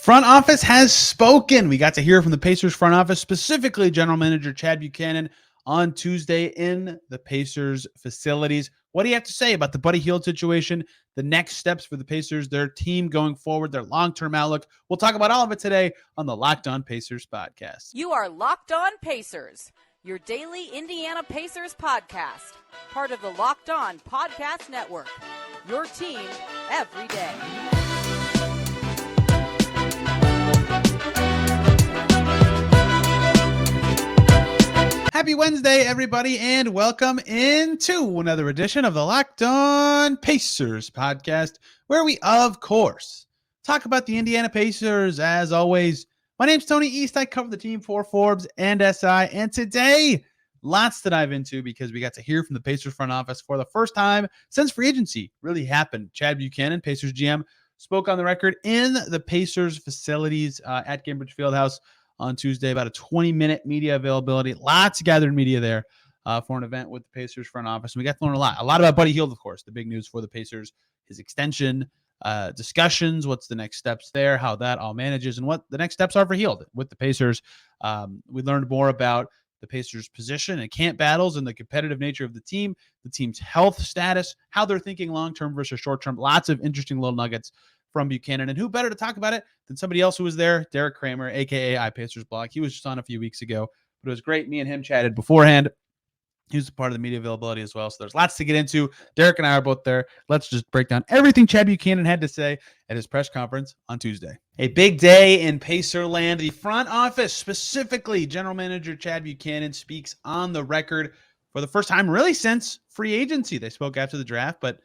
Front office has spoken. We got to hear from the Pacers front office, specifically general manager Chad Buchanan on Tuesday in the Pacers facilities. What do you have to say about the Buddy Hield situation, the next steps for the Pacers, their team going forward, their long-term outlook? We'll talk about all of it today on the Locked On Pacers podcast. You are Locked On Pacers, your daily Indiana Pacers podcast, part of the Locked On Podcast Network, your team every day. Happy Wednesday, everybody, and welcome into another edition of the Locked On Pacers podcast, where we, of course, talk about the Indiana Pacers. As always, my name's Tony East. I cover the team for Forbes and SI, and today, lots to dive into because we got to hear from the Pacers front office for the first time since free agency really happened. Chad Buchanan, Pacers GM, spoke on the record in the Pacers facilities at Cambridge Fieldhouse on Tuesday, about a 20-minute media availability. Lots of gathered media there for an event with the Pacers front office. And we got to learn a lot about Buddy Hield, of course, the big news for the Pacers, his extension, discussions, what's the next steps there, how that all manages, and what the next steps are for Hield with the Pacers. We learned more about the Pacers' position and camp battles and the competitive nature of the team's health status, how they're thinking long-term versus short-term. Lots of interesting little nuggets from Buchanan. And who better to talk about it than somebody else who was there, Derek Kramer, a.k.a. iPacers blog. He was just on a few weeks ago, but it was great. Me and him chatted beforehand. He was a part of the media availability as well. So there's lots to get into. Derek and I are both there. Let's just break down everything Chad Buchanan had to say at his press conference on Tuesday. A big day in Pacerland. The front office, specifically general manager Chad Buchanan, speaks on the record for the first time really since free agency. They spoke after the draft, but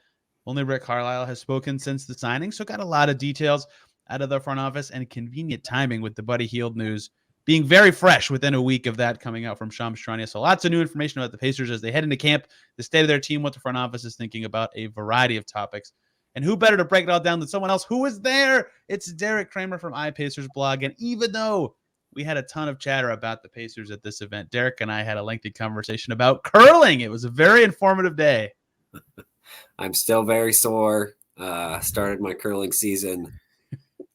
only Rick Carlisle has spoken since the signing, so got a lot of details out of the front office and convenient timing with the Buddy Hield news being very fresh within a week of that coming out from Shams Charania. So lots of new information about the Pacers as they head into camp, the state of their team, what the front office is thinking about a variety of topics. And who better to break it all down than someone else who was there? It's Derek Kramer from iPacers blog. And even though we had a ton of chatter about the Pacers at this event, Derek and I had a lengthy conversation about curling. It was a very informative day. I'm still very sore. Started my curling season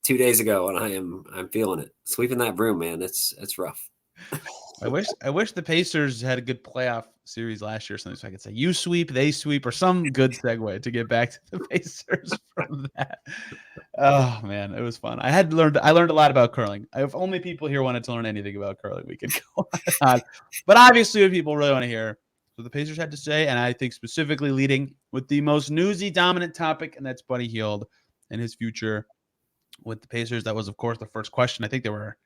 2 days ago, and I'm feeling it. Sweeping that broom, man, it's rough. I wish the Pacers had a good playoff series last year, something so I could say you sweep, they sweep, or some good segue to get back to the Pacers from that. Oh man, it was fun. I learned a lot about curling. If only people here wanted to learn anything about curling, we could go on. But obviously, what people really want to hear. So the Pacers had to say, and I think specifically leading with the most newsy dominant topic, and that's Buddy Hield and his future with the Pacers. That was, of course, the first question. I think there were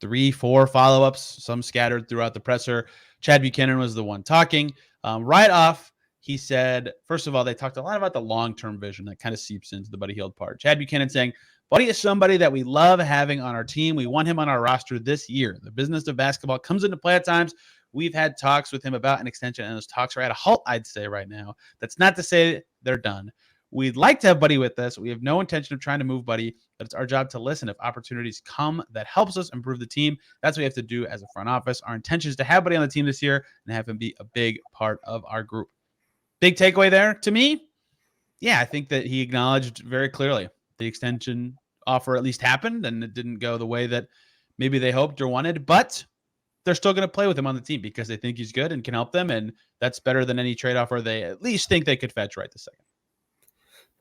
3-4 follow-ups, some scattered throughout the presser. Chad Buchanan was the one talking. Right off, he said, first of all, they talked a lot about the long-term vision that kind of seeps into the Buddy Hield part. Chad Buchanan saying, Buddy is somebody that we love having on our team. We want him on our roster this year. The business of basketball comes into play at times. We've had talks with him about an extension, and those talks are at a halt, I'd say, right now. That's not to say they're done. We'd like to have Buddy with us. We have no intention of trying to move Buddy, but it's our job to listen if opportunities come that helps us improve the team. That's what we have to do as a front office. Our intention is to have Buddy on the team this year and have him be a big part of our group. Big takeaway there to me. Yeah, I think that he acknowledged very clearly the extension offer at least happened, and it didn't go the way that maybe they hoped or wanted, but they're still going to play with him on the team because they think he's good and can help them, and that's better than any trade offer they at least think they could fetch right this second.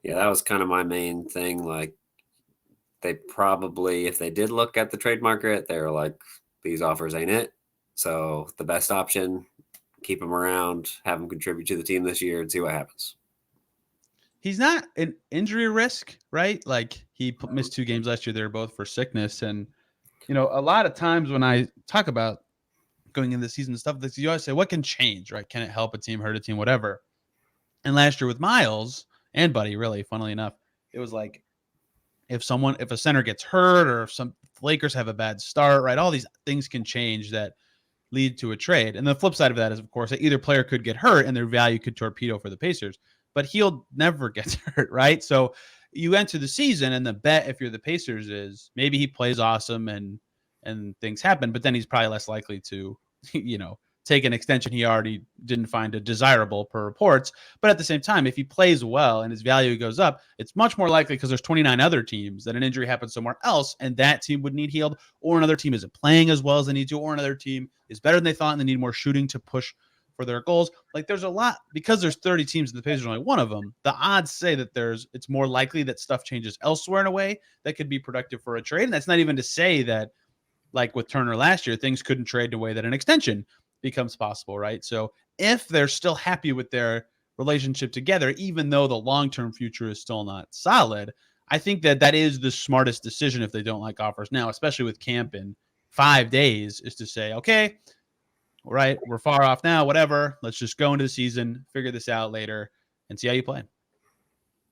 Yeah, that was kind of my main thing. Like, they probably, if they did look at the trade market, they were like, these offers ain't it. So the best option, keep him around, have him contribute to the team this year and see what happens. He's not an injury risk, right? Like, he missed 2 games last year. They were both for sickness. And, you know, a lot of times when I talk about going into the season and stuff, you always say, what can change, right? Can it help a team, hurt a team, whatever? And last year with Miles and Buddy, really, funnily enough, it was like, if a center gets hurt or if some Lakers have a bad start, right? All these things can change that lead to a trade. And the flip side of that is, of course, that either player could get hurt and their value could torpedo for the Pacers, but Hield never gets hurt, right? So you enter the season and the bet, if you're the Pacers, is maybe he plays awesome and things happen, but then he's probably less likely to, take an extension he already didn't find desirable per reports. But at the same time, if he plays well and his value goes up, it's much more likely, because there's 29 other teams, that an injury happens somewhere else and that team would need Hield, or another team isn't playing as well as they need to, or another team is better than they thought and they need more shooting to push for their goals. Like, there's a lot, because there's 30 teams and the Pacers are only one of them. The odds say that it's more likely that stuff changes elsewhere in a way that could be productive for a trade. And that's not even to say that, like with Turner last year, things couldn't trade in a way that an extension becomes possible, right? So if they're still happy with their relationship together, even though the long-term future is still not solid, I think that is the smartest decision if they don't like offers now, especially with camp in 5 days, is to say, okay, all right, we're far off now, whatever. Let's just go into the season, figure this out later, and see how you play.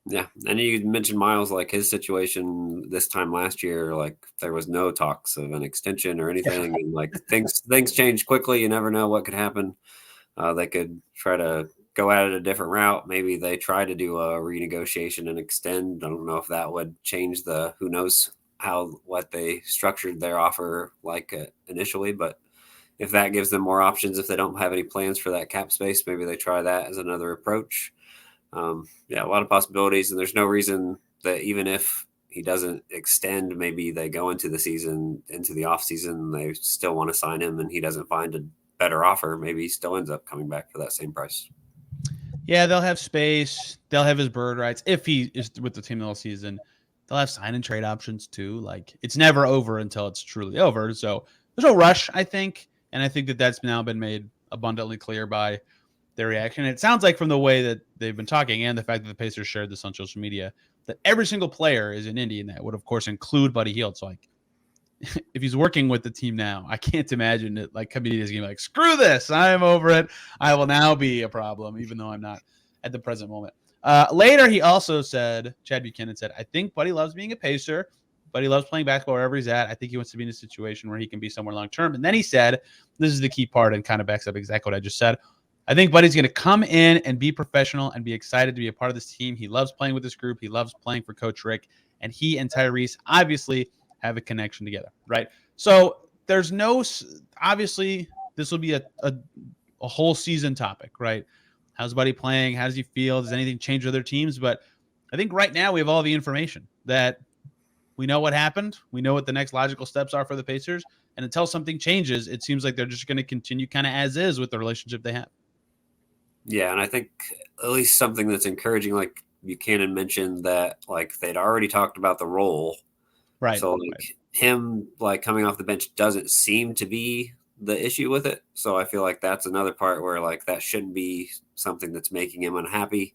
Yeah, and you mentioned Miles, like his situation this time last year, like there was no talks of an extension or anything, and like things change quickly. You never know what could happen. They could try to go at it a different route. Maybe they try to do a renegotiation and extend. I don't know if that would change who knows what they structured their offer like initially, but if that gives them more options, if they don't have any plans for that cap space, maybe they try that as another approach. A lot of possibilities, and there's no reason that even if he doesn't extend, maybe they go into the off season, they still want to sign him and he doesn't find a better offer. Maybe he still ends up coming back for that same price. Yeah, they'll have space. They'll have his bird rights. If he is with the team the whole season, they'll have sign and trade options too. Like, it's never over until it's truly over. So there's no rush, I think. And I think that that's now been made abundantly clear by their reaction. It sounds like, from the way that they've been talking and the fact that the Pacers shared this on social media, that every single player is in Indy, and that would, of course, include Buddy Hield. So, like, if he's working with the team now, I can't imagine that, like, Khabib is going to be like, screw this, I'm over it. I will now be a problem, even though I'm not at the present moment. Later, he also said, Chad Buchanan said, I think Buddy loves being a Pacer. Buddy loves playing basketball wherever he's at. I think he wants to be in a situation where he can be somewhere long-term. And then he said, this is the key part and kind of backs up exactly what I just said, I think Buddy's going to come in and be professional and be excited to be a part of this team. He loves playing with this group. He loves playing for Coach Rick. And he and Tyrese obviously have a connection together, right? So there's no – obviously, this will be a whole season topic, right? How's Buddy playing? How does he feel? Does anything change with other teams? But I think right now we have all the information that we know what happened. We know what the next logical steps are for the Pacers. And until something changes, it seems like they're just going to continue kind of as is with the relationship they have. Yeah, and I think at least something that's encouraging, like Buchanan mentioned, that like they'd already talked about the role. Right. So like him like coming off the bench doesn't seem to be the issue with it. So I feel like that's another part where like that shouldn't be something that's making him unhappy.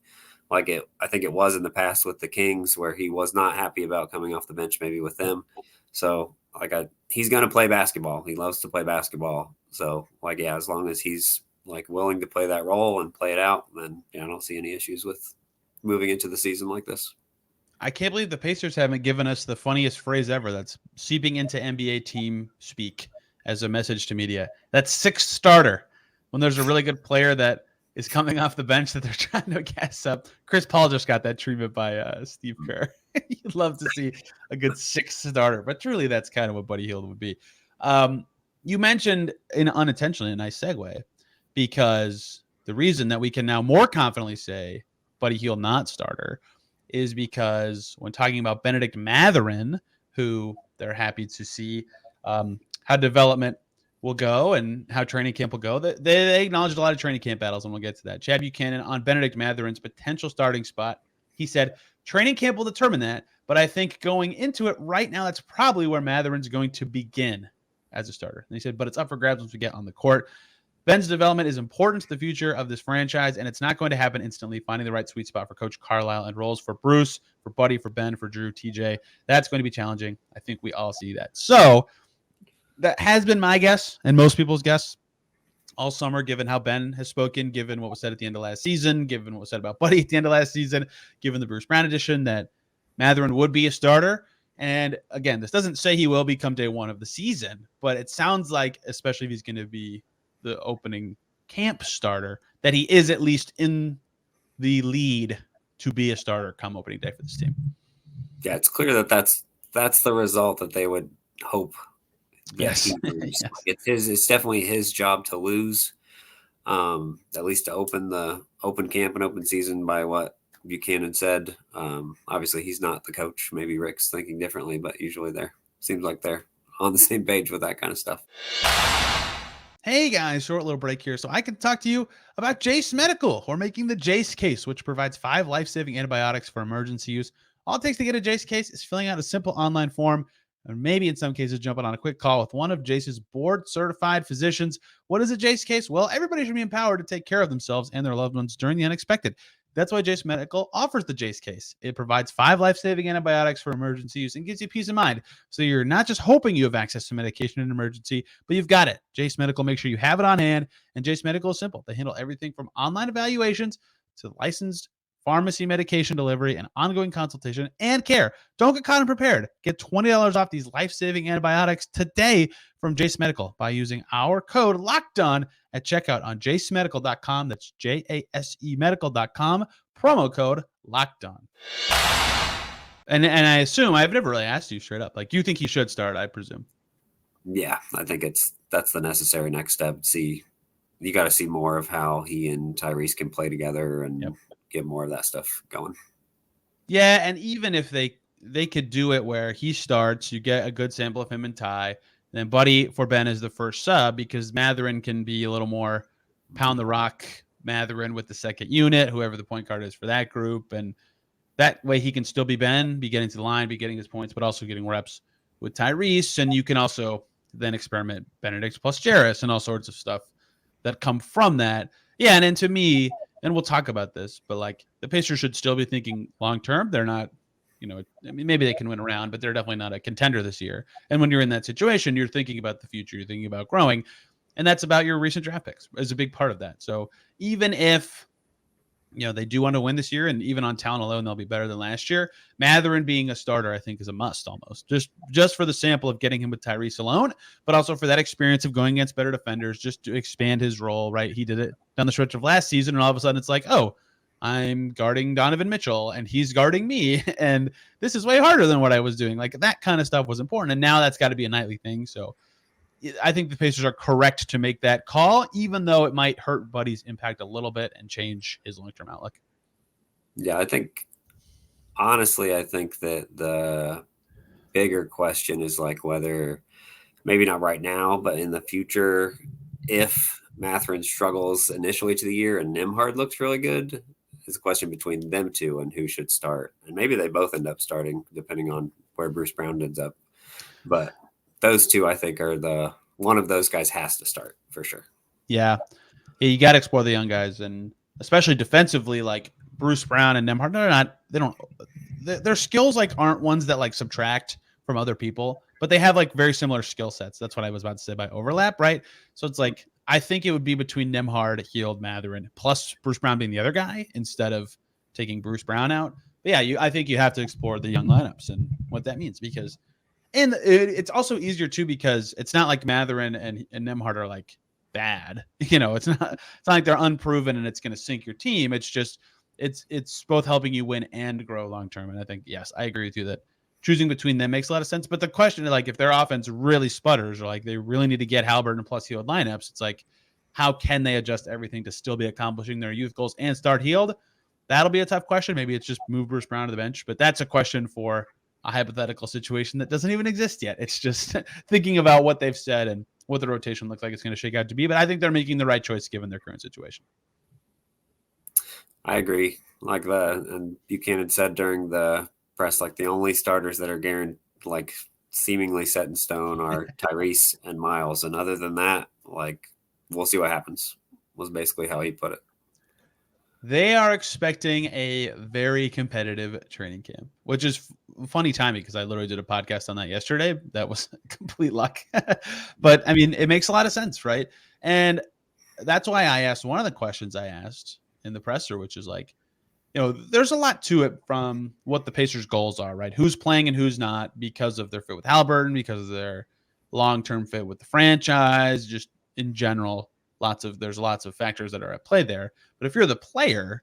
Like I think it was in the past with the Kings, where he was not happy about coming off the bench, maybe with them. So like he's going to play basketball. He loves to play basketball. So like, yeah, as long as he's like willing to play that role and play it out, then I don't see any issues with moving into the season like this. I can't believe the Pacers haven't given us the funniest phrase ever that's seeping into NBA team speak as a message to media. That's sixth starter, when there's a really good player that is coming off the bench that they're trying to gas up. Chris Paul just got that treatment by Steve Kerr. You'd love to see a good sixth starter, but truly that's kind of what Buddy Hield would be. You mentioned unintentionally a nice segue, because the reason that we can now more confidently say Buddy Hield not starter is because when talking about Bennedict Mathurin, who they're happy to see how development will go and how training camp will go, they acknowledged a lot of training camp battles, and we'll get to that. Chad Buchanan on Bennedict Mathurin's potential starting spot, he said, training camp will determine that, but I think going into it right now, that's probably where Mathurin's going to begin as a starter. And he said, but it's up for grabs once we get on the court. Ben's development is important to the future of this franchise, and it's not going to happen instantly. Finding the right sweet spot for Coach Carlisle and roles for Bruce, for Buddy, for Ben, for Drew, TJ, that's going to be challenging. I think we all see that. So that has been my guess and most people's guess all summer, given how Ben has spoken, given what was said at the end of last season, given what was said about Buddy at the end of last season, given the Bruce Brown edition, that Mathurin would be a starter. And again, this doesn't say he will become day one of the season, but it sounds like, especially if he's going to be the opening camp starter, that he is at least in the lead to be a starter come opening day for this team. Yeah, it's clear that that's the result that they would hope. Yes. Yes. It's definitely his job to lose. at least to open the open camp and open season by what Buchanan said. Obviously, he's not the coach. Maybe Rick's thinking differently, but usually seems like they're on the same page with that kind of stuff. Hey guys, short little break here so I can talk to you about Jase Medical. We're making the Jase case, which provides 5 life-saving antibiotics for emergency use. All it takes to get a Jase case is filling out a simple online form, and maybe in some cases jumping on a quick call with one of Jase's board-certified physicians. What is a Jase case? Well, everybody should be empowered to take care of themselves and their loved ones during the unexpected. That's why Jase Medical offers the Jase case. It provides 5 life-saving antibiotics for emergency use and gives you peace of mind. So you're not just hoping you have access to medication in an emergency, but you've got it. Jase Medical makes sure you have it on hand, and Jase Medical is simple. They handle everything from online evaluations to licensed pharmacy medication delivery and ongoing consultation and care. Don't get caught unprepared. Get $20 off these life-saving antibiotics today from Jase Medical by using our code LOCKEDON at checkout on jasemedical.com. That's JASE medical.com. Promo code LOCKEDON. And I assume, I've never really asked you straight up, like, you think he should start, I presume? Yeah, I think that's the necessary next step. You got to see more of how he and Tyrese can play together and get more of that stuff going. Yeah, and even if they could do it where he starts, you get a good sample of him and Ty, then Buddy for Ben is the first sub, because Mathurin can be a little more pound the rock Mathurin with the second unit, whoever the point guard is for that group, and that way he can still be Ben, be getting to the line, be getting his points, but also getting reps with Tyrese, and you can also then experiment Bennedict plus Jase and all sorts of stuff that come from that. Yeah, and then to me, and we'll talk about this, but like the Pacers should still be thinking long term. They're not, I mean, maybe they can win around, but they're definitely not a contender this year. And when you're in that situation, you're thinking about the future, you're thinking about growing, and that's about your recent draft picks is a big part of that. So even if they do want to win this year, and even on talent alone, they'll be better than last year. Mathurin being a starter, I think, is a must almost. Just for the sample of getting him with Tyrese alone, but also for that experience of going against better defenders, just to expand his role, right? He did it down the stretch of last season, and all of a sudden it's like, oh, I'm guarding Donovan Mitchell, and he's guarding me, and this is way harder than what I was doing. Like, that kind of stuff was important, and now that's got to be a nightly thing, so I think the Pacers are correct to make that call, even though it might hurt Buddy's impact a little bit and change his long-term outlook. Yeah, honestly, I think that the bigger question is like whether, maybe not right now, but in the future, if Mathurin struggles initially to the year and Nemheart looks really good, it's a question between them two and who should start. And maybe they both end up starting, depending on where Bruce Brown ends up. But those two, I think, are one of those guys has to start for sure. Yeah, you got to explore the young guys, and especially defensively, like Bruce Brown and Nemheart. Their skills aren't ones that subtract from other people, but they have very similar skill sets. That's what I was about to say by overlap, right? So it's I think it would be between Nemheart, Hield, Mathurin, plus Bruce Brown being the other guy instead of taking Bruce Brown out. But yeah, I think you have to explore the young lineups and what that means, because. And it's also easier too, because it's not like Mathurin and Nemheart are bad. It's not like they're unproven and it's going to sink your team. It's just it's both helping you win and grow long term. And I think, yes, I agree with you that choosing between them makes a lot of sense. But the question is, if their offense really sputters, or they really need to get Haliburton plus Hield lineups, it's how can they adjust everything to still be accomplishing their youth goals and start Hield? That'll be a tough question. Maybe it's just move Bruce Brown to the bench, but that's a question for a hypothetical situation that doesn't even exist yet. It's just thinking about what they've said and what the rotation looks like it's going to shake out to be. But I think they're making the right choice given their current situation. I agree. And Buchanan said during the press, the only starters that are guaranteed, seemingly set in stone are Tyrese and Miles. And other than that, we'll see what happens, was basically how he put it. They are expecting a very competitive training camp, which is funny timing because I literally did a podcast on that yesterday. That was complete luck. But I mean, it makes a lot of sense, right? And that's why I asked one of the questions I asked in the presser, which is there's a lot to it from what the Pacers' goals are, right? Who's playing and who's not, because of their fit with Haliburton, because of their long-term fit with the franchise, just in general. There's lots of factors that are at play there. But if you're the player,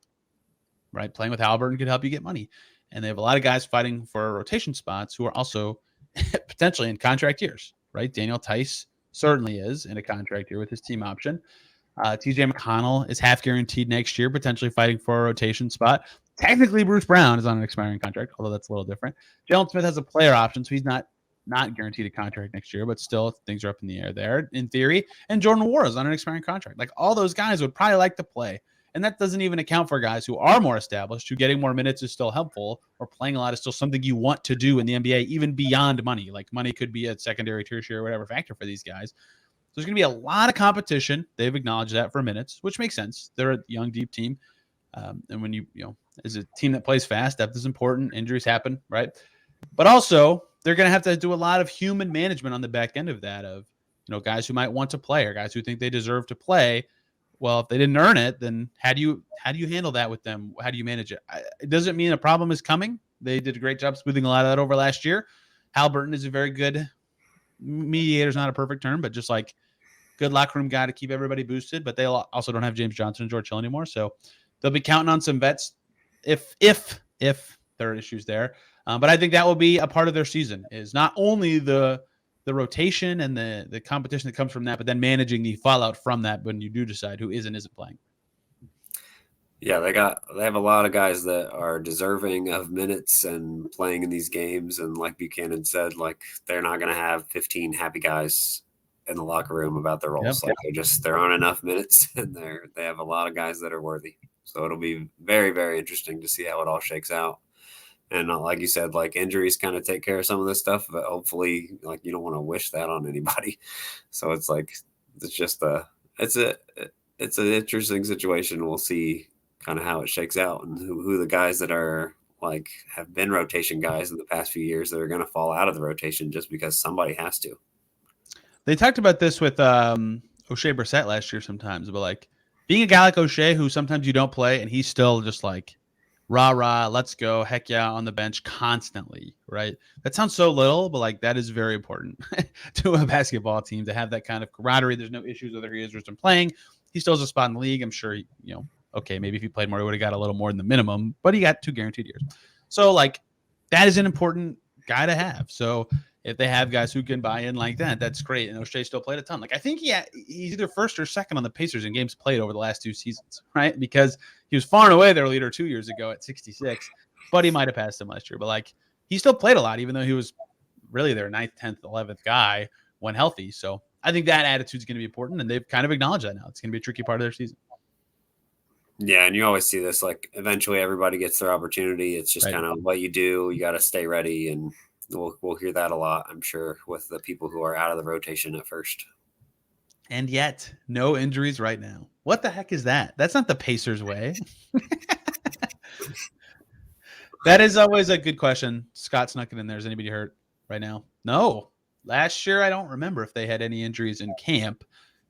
right, playing with Haliburton could help you get money. And they have a lot of guys fighting for rotation spots who are also potentially in contract years, right? Daniel Tice certainly is in a contract year with his team option. TJ McConnell is half guaranteed next year, potentially fighting for a rotation spot. Technically, Bruce Brown is on an expiring contract, although that's a little different. Jalen Smith has a player option, so he's not guaranteed a contract next year, but still things are up in the air there in theory. And Jordan Nwora is on an expiring contract. Like all those guys would probably like to play. And that doesn't even account for guys who are more established, who getting more minutes is still helpful, or playing a lot is still something you want to do in the NBA, even beyond money. Like money could be a secondary, tertiary, whatever factor for these guys. So there's going to be a lot of competition. They've acknowledged that for minutes, which makes sense. They're a young, deep team. And when you as a team that plays fast, depth is important. Injuries happen, right? But also, they're going to have to do a lot of human management on the back end of that, of guys who might want to play or guys who think they deserve to play. Well, if they didn't earn it, then how do you handle that with them? How do you manage it? It doesn't mean a problem is coming. They did a great job smoothing a lot of that over last year. Halliburton is a very good mediator, is not a perfect term, but just like good locker room guy to keep everybody boosted. But they also don't have James Johnson and George Hill anymore, so they'll be counting on some vets if there are issues there. But I think that will be a part of their season, is not only the rotation and the competition that comes from that, but then managing the fallout from that when you do decide who is and isn't playing. Yeah, they have a lot of guys that are deserving of minutes and playing in these games. And like Buchanan said, like they're not going to have 15 happy guys in the locker room about their roles. Yep. Like they're on enough minutes, and they have a lot of guys that are worthy. So it'll be very, very interesting to see how it all shakes out. And like you said, like injuries kind of take care of some of this stuff, but hopefully, like you don't want to wish that on anybody. So it's like it's an interesting situation. We'll see kind of how it shakes out and who the guys that are like have been rotation guys in the past few years that are going to fall out of the rotation just because somebody has to. They talked about this with OShea Burset last year sometimes, but like being a guy like OShea who sometimes you don't play and he's still just like rah, let's go, heck yeah, on the bench constantly, right? That sounds so little, but like that is very important to a basketball team to have that kind of camaraderie. There's no issues whether he is or isn't playing. He still has a spot in the league. I'm sure, okay, maybe if he played more, he would have got a little more than the minimum, but he got 2 guaranteed years. So like that is an important guy to have. So if they have guys who can buy in like that, that's great. And O'Shea still played a ton. Like I think he's either first or second on the Pacers in games played over the last 2 seasons, right? Because he was far and away their leader 2 years ago at 66, but he might have passed him last year. But like he still played a lot, even though he was really their 9th, 10th, 11th guy when healthy. So I think that attitude is going to be important, and they've kind of acknowledged that now. It's going to be a tricky part of their season. Yeah, and you always see this, like eventually everybody gets their opportunity. It's just kind of what you do. You got to stay ready, and we'll hear that a lot, I'm sure, with the people who are out of the rotation at first. And yet, no injuries right now. What the heck is that? That's not the Pacers way. That is always a good question. Scott snuck it in there. Is anybody hurt right now? No. Last year, I don't remember if they had any injuries in camp,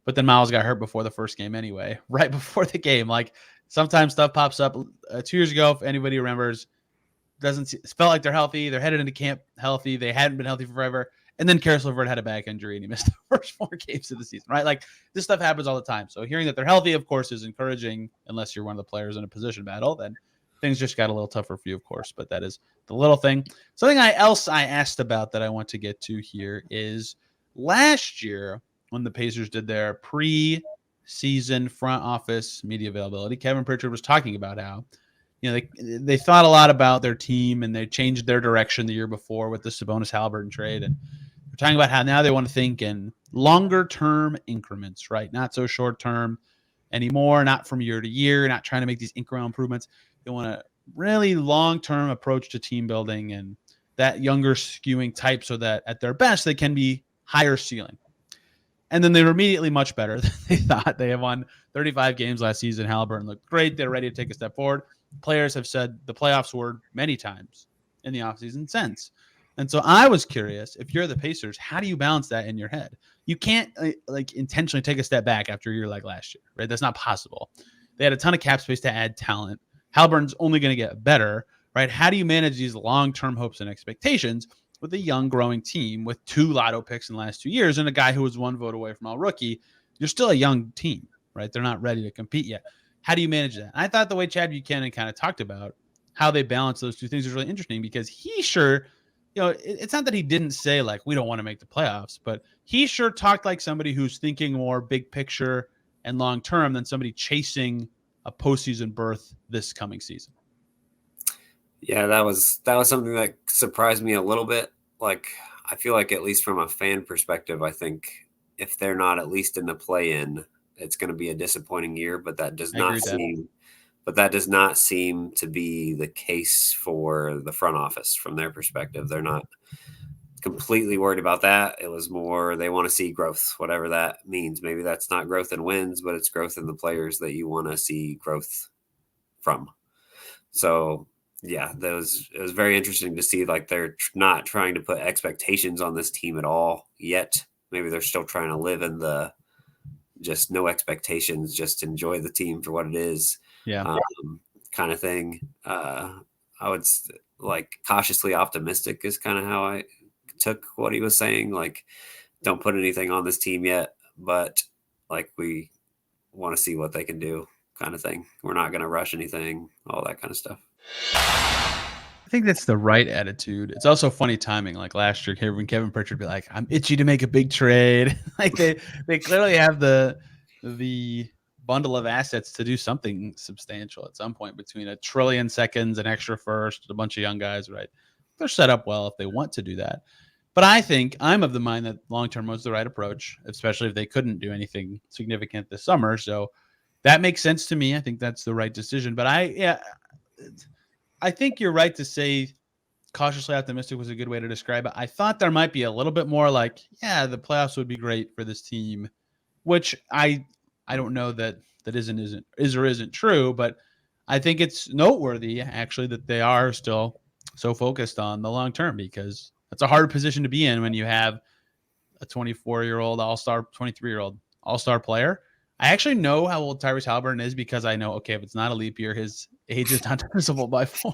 but then Miles got hurt before the first game anyway, right before the game. Like sometimes stuff pops up. 2 years ago, if anybody remembers, it felt like they're healthy. They're headed into camp healthy. They hadn't been healthy forever. And then Karis LeVert had a back injury and he missed the first 4 games of the season, right? Like this stuff happens all the time. So hearing that they're healthy, of course, is encouraging unless you're one of the players in a position battle. Then things just got a little tougher for you, of course. But that is the little thing. Something else I asked about that I want to get to here is last year when the Pacers did their pre-season front office media availability, Kevin Pritchard was talking about how they thought a lot about their team and they changed their direction the year before with the Sabonis Halliburton trade. And we're talking about how now they want to think in longer term increments, right? Not so short term anymore, not from year to year, not trying to make these incremental improvements. They want a really long-term approach to team building and that younger skewing type so that at their best, they can be higher ceiling. And then they were immediately much better than they thought. They have won 35 games last season. Halliburton looked great. They're ready to take a step forward. Players have said the playoffs word many times in the offseason since. And so I was curious, if you're the Pacers, how do you balance that in your head? You can't intentionally take a step back after a year like last year, right? That's not possible. They had a ton of cap space to add talent. Halliburton's only going to get better, right? How do you manage these long-term hopes and expectations with a young growing team with 2 lotto picks in the last 2 years and a guy who was 1 vote away from all rookie? You're still a young team, right? They're not ready to compete yet. How do you manage that? I thought the way Chad Buchanan kind of talked about how they balance those 2 things is really interesting because he sure, it's not that he didn't say like, we don't want to make the playoffs, but he sure talked like somebody who's thinking more big picture, and long term than somebody chasing a postseason berth this coming season. Yeah, that was something that surprised me a little bit. Like, I feel like, at least from a fan perspective, I think if they're not at least in the play-in, it's going to be a disappointing year. But that does not seem to be the case for the front office from their perspective. They're not completely worried about that. It was more they want to see growth, whatever that means. Maybe that's not growth in wins, but it's growth in the players that you want to see growth from. So yeah, it was very interesting to see, like, they're not trying to put expectations on this team at all yet. Maybe they're still trying to live in the just no expectations, just enjoy the team for what it is. Yeah. Kind of thing. I would like cautiously optimistic is kind of how I took what he was saying. Like, don't put anything on this team yet, but like, we want to see what they can do, kind of thing. We're not going to rush anything, all that kind of stuff. I think that's the right attitude. It's also funny timing. Like last year, when Kevin Pritchard be like, "I'm itchy to make a big trade." Like they clearly have the bundle of assets to do something substantial at some point between $1 trillion seconds, an extra first, a bunch of young guys, right? They're set up well if they want to do that. But I think I'm of the mind that long-term was the right approach, especially if they couldn't do anything significant this summer. So that makes sense to me. I think that's the right decision. But I think you're right to say cautiously optimistic was a good way to describe it. I thought there might be a little bit more like, yeah, the playoffs would be great for this team, which I don't know that isn't true, but I think it's noteworthy actually that they are still so focused on the long term, because that's a hard position to be in when you have a 24-year-old all-star, 23-year-old all-star player. I actually know how old Tyrese Haliburton is because I know, okay, if it's not a leap year, his age is not divisible by 4.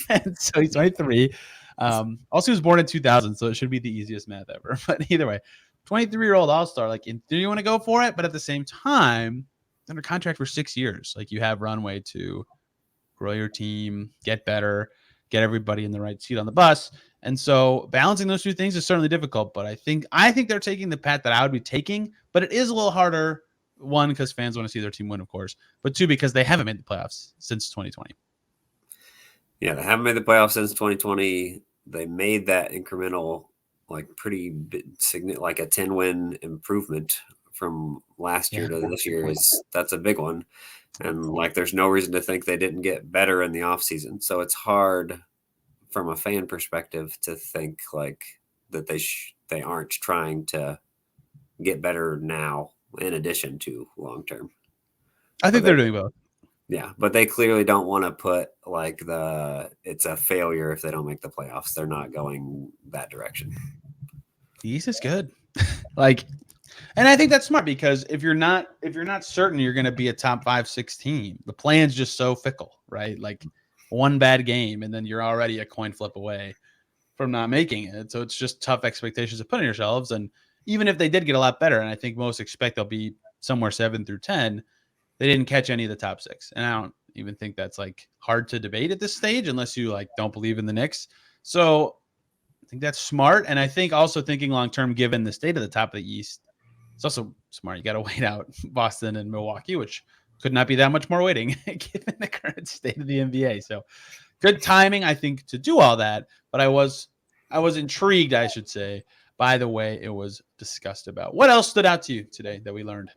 And so he's 23. Also, he was born in 2000, so it should be the easiest math ever. But either way, 23-year-old all-star, like, do you want to go for it? But at the same time, under contract for 6 years. Like, you have runway to grow your team, get better, get everybody in the right seat on the bus. And so balancing those two things is certainly difficult, but I think they're taking the path that I would be taking, but it is a little harder. One, because fans want to see their team win, of course, but two, because they haven't made the playoffs since 2020. Yeah, they haven't made the playoffs since 2020. They made that incremental, like, pretty significant, like a 10-win improvement from last year to this year. That's a big one. And like, there's no reason to think they didn't get better in the offseason. So it's hard from a fan perspective to think like that they aren't trying to get better now in addition to long term. I think they're doing both. Yeah, but they clearly don't want to put like it's a failure if they don't make the playoffs. They're not going that direction. The East is good. And I think that's smart, because if you're not certain you're going to be a top 5-6 team, the plan's just so fickle, right? Like, one bad game and then you're already a coin flip away from not making it. So it's just tough expectations to put on yourselves. And even if they did get a lot better, and I think most expect they'll be somewhere 7 through 10, they didn't catch any of the top 6. And I don't even think that's like hard to debate at this stage, unless you like don't believe in the Knicks. So I think that's smart. And I think also thinking long-term, given the state of the top of the East, it's also smart. You got to wait out Boston and Milwaukee, which could not be that much more waiting given the current state of the NBA. So good timing, I think, to do all that. But I was intrigued, I should say, by the way it was discussed about. What else stood out to you today that we learned?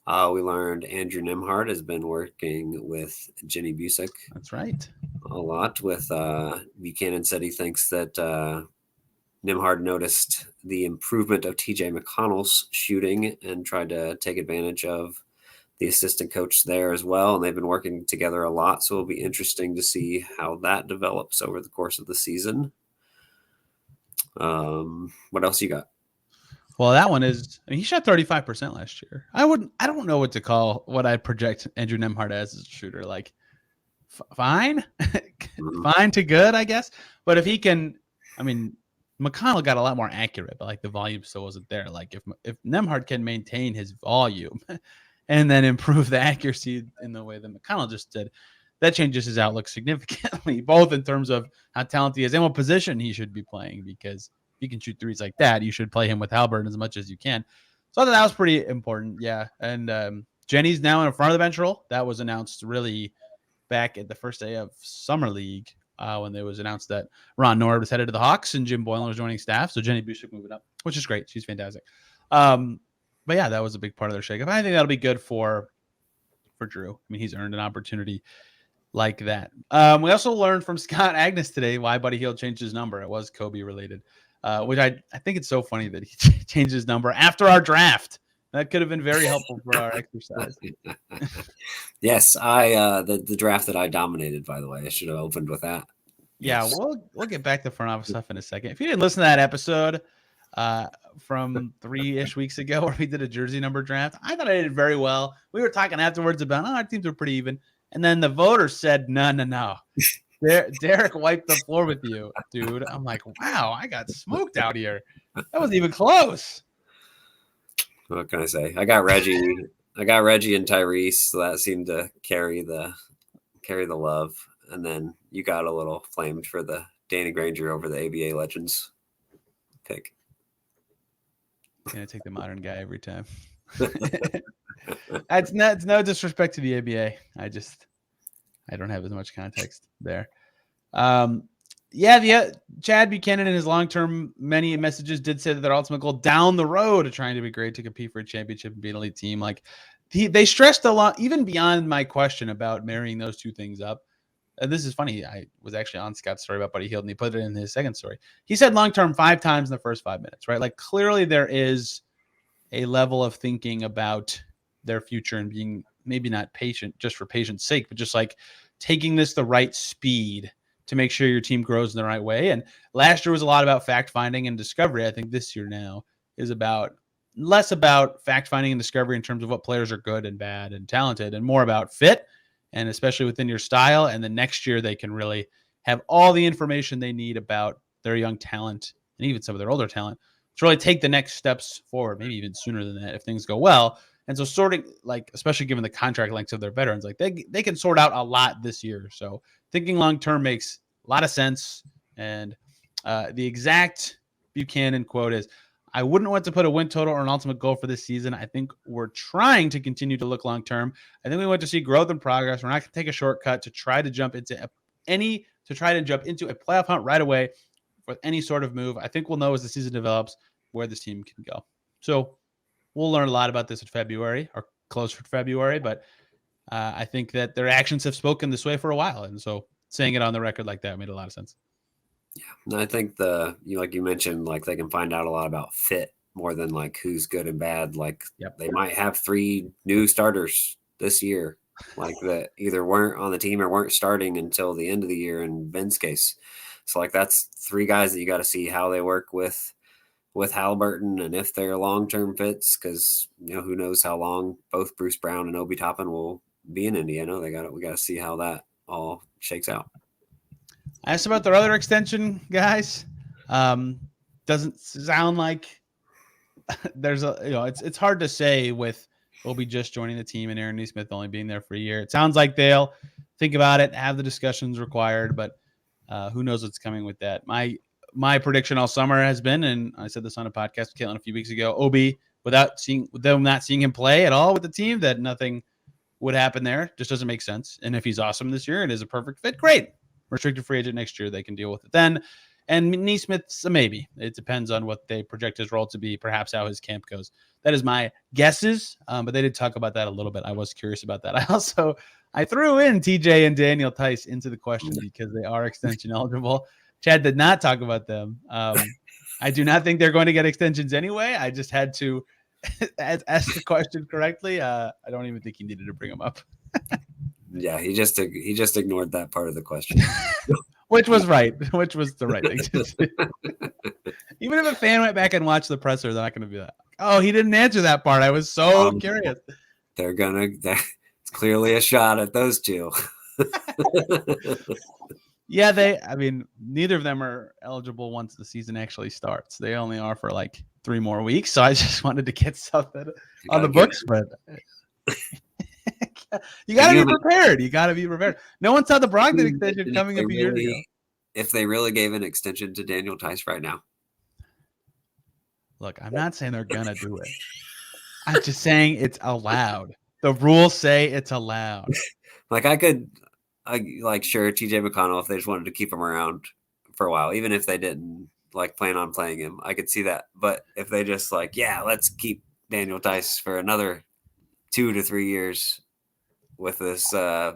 We learned Andrew Nemheart has been working with Jenny Busick. That's right. A lot with Buchanan said he thinks that Nemheart noticed the improvement of TJ McConnell's shooting and tried to take advantage of the assistant coach there as well. And they've been working together a lot. So it'll be interesting to see how that develops over the course of the season. What else you got? Well, that one is, he shot 35% last year. I don't know what to call what I project Andrew Nemheart as a shooter. Like, fine, fine to good, I guess. But if he can, McConnell got a lot more accurate, but like the volume still wasn't there. Like, if Nemheart can maintain his volume and then improve the accuracy in the way that McConnell just did, that changes his outlook significantly, both in terms of how talented he is and what position he should be playing. Because if you can shoot threes like that, you should play him with Haliburton as much as you can. So I thought that was pretty important. Yeah. And Jenny's now in front of the bench role. That was announced really back at the first day of Summer League when it was announced that Ron Nord was headed to the Hawks and Jim Boylan was joining staff. So Jenny Bushik moving up, which is great. She's fantastic. But yeah, that was a big part of their shakeup. I think that'll be good for Drew. I mean, he's earned an opportunity like that. We also learned from Scott Agnes today why Buddy Hield changed his number. It was Kobe related, which I think it's so funny that he changed his number after our draft. That could have been very helpful for our exercise. Yes, the draft that I dominated, by the way. I should have opened with that. Yeah, yes. We'll get back to front office stuff in a second. If you didn't listen to that episode from 3-ish weeks ago where we did a jersey number draft, I thought I did very well. We were talking afterwards about, our teams were pretty even. And then the voters said, no. Derek wiped the floor with you, dude. I'm like, wow, I got smoked out here. That wasn't even close. What can I say? I got Reggie and Tyrese, so that seemed to carry the love. And then you got a little flamed for the Danny Granger over the ABA Legends pick. I'm gonna take the modern guy every time. It's no disrespect to the ABA. I don't have as much context there. Chad Buchanan in his long-term many messages did say that their ultimate goal down the road of trying to be great to compete for a championship and be an elite team. Like they stressed a lot, even beyond my question about marrying those two things up. This is funny. I was actually on Scott's story about Buddy Hield, and he put it in his second story. He said long-term 5 times in the first 5 minutes, right? Like clearly there is a level of thinking about their future and being maybe not patient just for patience sake, but just like taking this the right speed to make sure your team grows in the right way. And last year was a lot about fact finding and discovery. I think this year now is less about fact finding and discovery in terms of what players are good and bad and talented, and more about fit, and especially within your style. And then next year they can really have all the information they need about their young talent and even some of their older talent to really take the next steps forward, maybe even sooner than that if things go well. And so sorting, like, especially given the contract lengths of their veterans, like they can sort out a lot this year. So thinking long-term makes a lot of sense. And the exact Buchanan quote is, I wouldn't want to put a win total or an ultimate goal for this season. I think we're trying to continue to look long-term. I think we want to see growth and progress. We're not going to take a shortcut to try to jump into a playoff hunt right away with any sort of move. I think we'll know as the season develops where this team can go. So we'll learn a lot about this in February or close for February, but I think that their actions have spoken this way for a while. And so saying it on the record like that made a lot of sense. Yeah. And I think like you mentioned, like they can find out a lot about fit more than like who's good and bad. Like They might have 3 new starters this year, like that either weren't on the team or weren't starting until the end of the year in Ben's case. So like that's 3 guys that you got to see how they work with Halliburton and if they're long-term fits, because who knows how long both Bruce Brown and Obi Toppin will be in Indiana. We got to see how that all shakes out. I asked about their other extension, guys. Doesn't sound like there's it's hard to say with Obi just joining the team and Aaron Nesmith only being there for a year. It sounds like they'll think about it, have the discussions required, but who knows what's coming with that. My prediction all summer has been, and I said this on a podcast with Caitlin a few weeks ago, Obi, with them not seeing him play at all with the team, that nothing would happen there. Just doesn't make sense. And if he's awesome this year and is a perfect fit, great. Restricted free agent next year, they can deal with it then. And Nesmith's a maybe. It depends on what they project his role to be, perhaps how his camp goes. That is my guesses, but they did talk about that a little bit. I was curious about that. I threw in TJ and Daniel Tice into the question because they are extension eligible. Chad did not talk about them. I do not think they're going to get extensions anyway. I just had to ask the question correctly. I don't even think he needed to bring them up. Yeah, he just ignored that part of the question. Which was right. Which was the right thing to do. Even if a fan went back and watched the presser, they're not going to be that. Oh, he didn't answer that part. I was so curious. It's clearly a shot at those two. Yeah, neither of them are eligible once the season actually starts. They only are for like 3 more weeks. So I just wanted to get something on the books, but you got to be prepared. You got to be prepared. No one saw the Brogdon extension coming up a year ago. If they really gave an extension to Daniel Tice right now. Look, I'm not saying they're going to do it. I'm just saying it's allowed. The rules say it's allowed. Like sure, TJ McConnell, if they just wanted to keep him around for a while, even if they didn't like plan on playing him, I could see that. But if they just like, yeah, let's keep Daniel Tice for another 2 to 3 years with this, I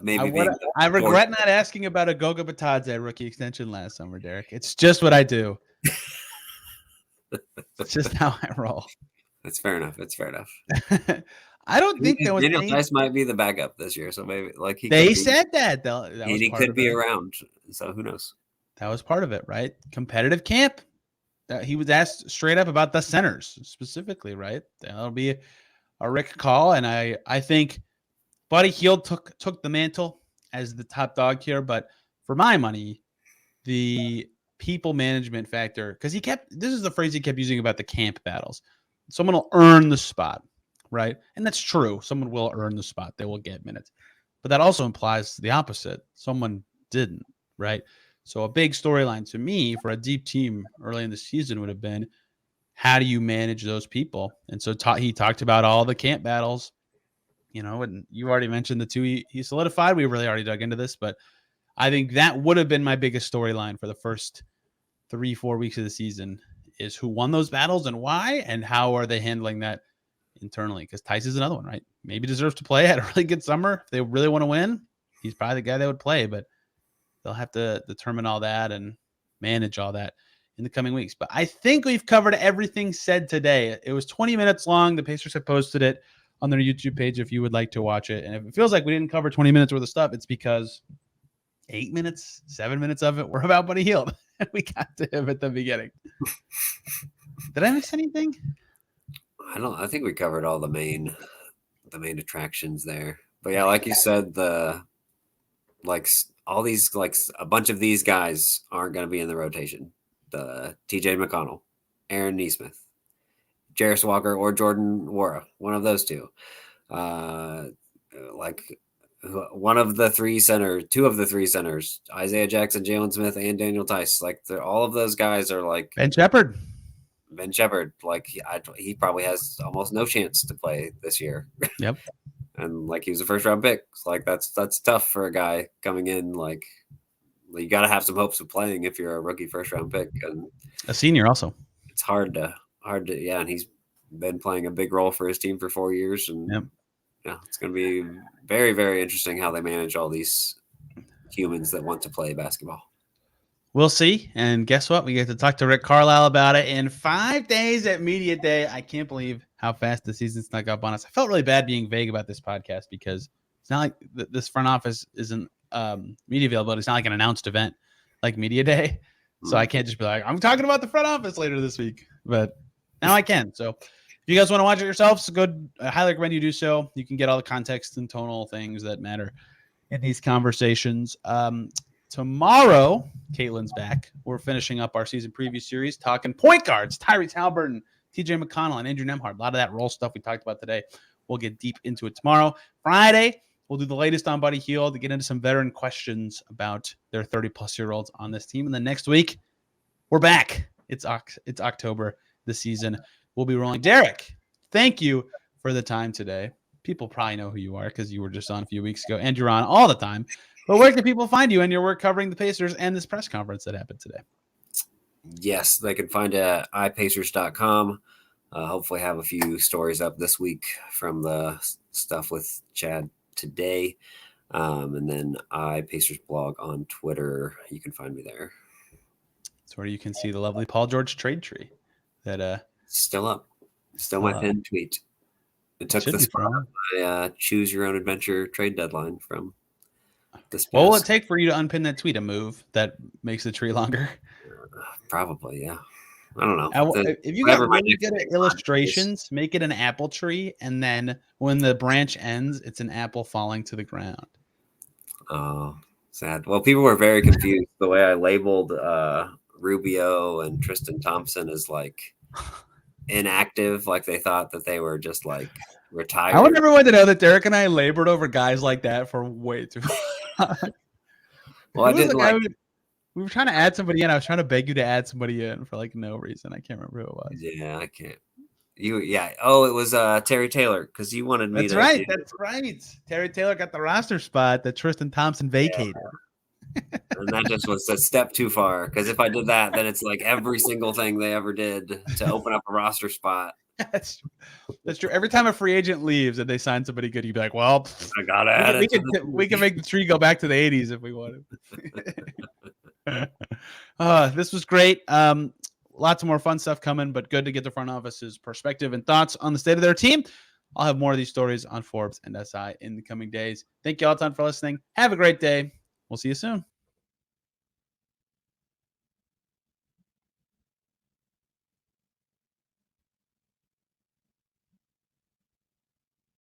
regret not asking about a Goga Batadze rookie extension last summer, Derek. It's just what I do. It's just how I roll. It's fair enough. I don't think there was Daniel Tice might be the backup this year, so maybe like they said that he could be around. So who knows? That was part of it, right? Competitive camp. He was asked straight up about the centers specifically, right? That'll be a Rick call, and I think Buddy Hield took the mantle as the top dog here, but for my money, the people management factor, because this is the phrase he kept using about the camp battles. Someone will earn the spot, right? And that's true. Someone will earn the spot. They will get minutes. But that also implies the opposite. Someone didn't, right? So a big storyline to me for a deep team early in the season would have been, how do you manage those people? And so he talked about all the camp battles, and you already mentioned the two he solidified. We really already dug into this, but I think that would have been my biggest storyline for the first 3-4 weeks of the season, is who won those battles and why, and how are they handling that internally? Because Tice is another one, right? Maybe deserves to play. Had a really good summer. If they really want to win, he's probably the guy that would play, but they'll have to determine all that and manage all that in the coming weeks. But I think we've covered everything said today. It was 20 minutes long. The Pacers have posted it on their YouTube page if you would like to watch it. And if it feels like we didn't cover 20 minutes worth of stuff, it's because 8 minutes, 7 minutes of it were about Buddy Hield. And we got to him at the beginning. Did I miss anything? I think we covered all the main attractions there. But yeah, like you said, all these, like a bunch of these guys aren't going to be in the rotation. The TJ McConnell, Aaron Nesmith, Jarris Walker, or Jordan Nwora, one of those two. One of the three centers, two of the three centers, Isaiah Jackson, Jalen Smith, and Daniel Tice. Like all of those guys are like Ben Shepherd. Like he probably has almost no chance to play this year. Yep. And like he was a first round pick. So like that's tough for a guy coming in. Like you got to have some hopes of playing if you're a rookie first round pick, and a senior also. It's hard to yeah. And he's been playing a big role for his team for 4 years, and yep. Yeah, it's going to be very, very interesting how they manage all these humans that want to play basketball. We'll see. And guess what? We get to talk to Rick Carlisle about it in 5 days at Media Day. I can't believe how fast the season snuck up on us. I felt really bad being vague about this podcast because it's not like this front office isn't media available. It's not like an announced event like Media Day. So I can't just be like, I'm talking about the front office later this week. But now I can. So if you guys want to watch it yourselves, I highly recommend you do so. You can get all the context and tonal things that matter in these conversations. Tomorrow, Caitlin's back. We're finishing up our season preview series, talking point guards, Tyrese Haliburton, TJ McConnell, and Andrew Nemheart. A lot of that role stuff we talked about today. We'll get deep into it tomorrow. Friday, we'll do the latest on Buddy Hield to get into some veteran questions about their 30-plus-year-olds on this team. And then next week, we're back. It's October. The season will be rolling. Derek, thank you for the time today. People probably know who you are because you were just on a few weeks ago, and you're on all the time. But where can people find you and your work covering the Pacers and this press conference that happened today? Yes, they can find it at iPacers.com. Hopefully have a few stories up this week from the stuff with Chad today. And then iPacers blog on Twitter. You can find me there. It's where you can see the lovely Paul George trade tree. That still up. Still my pinned tweet. It took the spot of my choose your own adventure trade deadline from this. What will it take for you to unpin that tweet? A move that makes the tree longer? Probably, yeah. I don't know. If you got really good at illustrations, make it an apple tree, and then when the branch ends, it's an apple falling to the ground. Oh, sad. Well, people were very confused the way I labeled Rubio and Tristan Thompson as like inactive, like they thought that they were just like retired. I want everyone to know that Derek and I labored over guys like that for way too long. Well, I didn't we were trying to add somebody in. I was trying to beg you to add somebody in for like no reason. I can't remember who it was. Yeah, I can't. Oh, it was Terry Taylor because you wanted me That's to. right. That's right. Terry Taylor got the roster spot that Tristan Thompson vacated. And that just was a step too far because if I did that, then it's like every single thing they ever did to open up a roster spot. That's true. Every time a free agent leaves and they sign somebody good, you'd be like, well, I got to add it. We can make the tree go back to the 80s if we wanted. This was great. Lots of more fun stuff coming, but good to get the front office's perspective and thoughts on the state of their team. I'll have more of these stories on Forbes and SI in the coming days. Thank you all a ton for listening. Have a great day. We'll see you soon.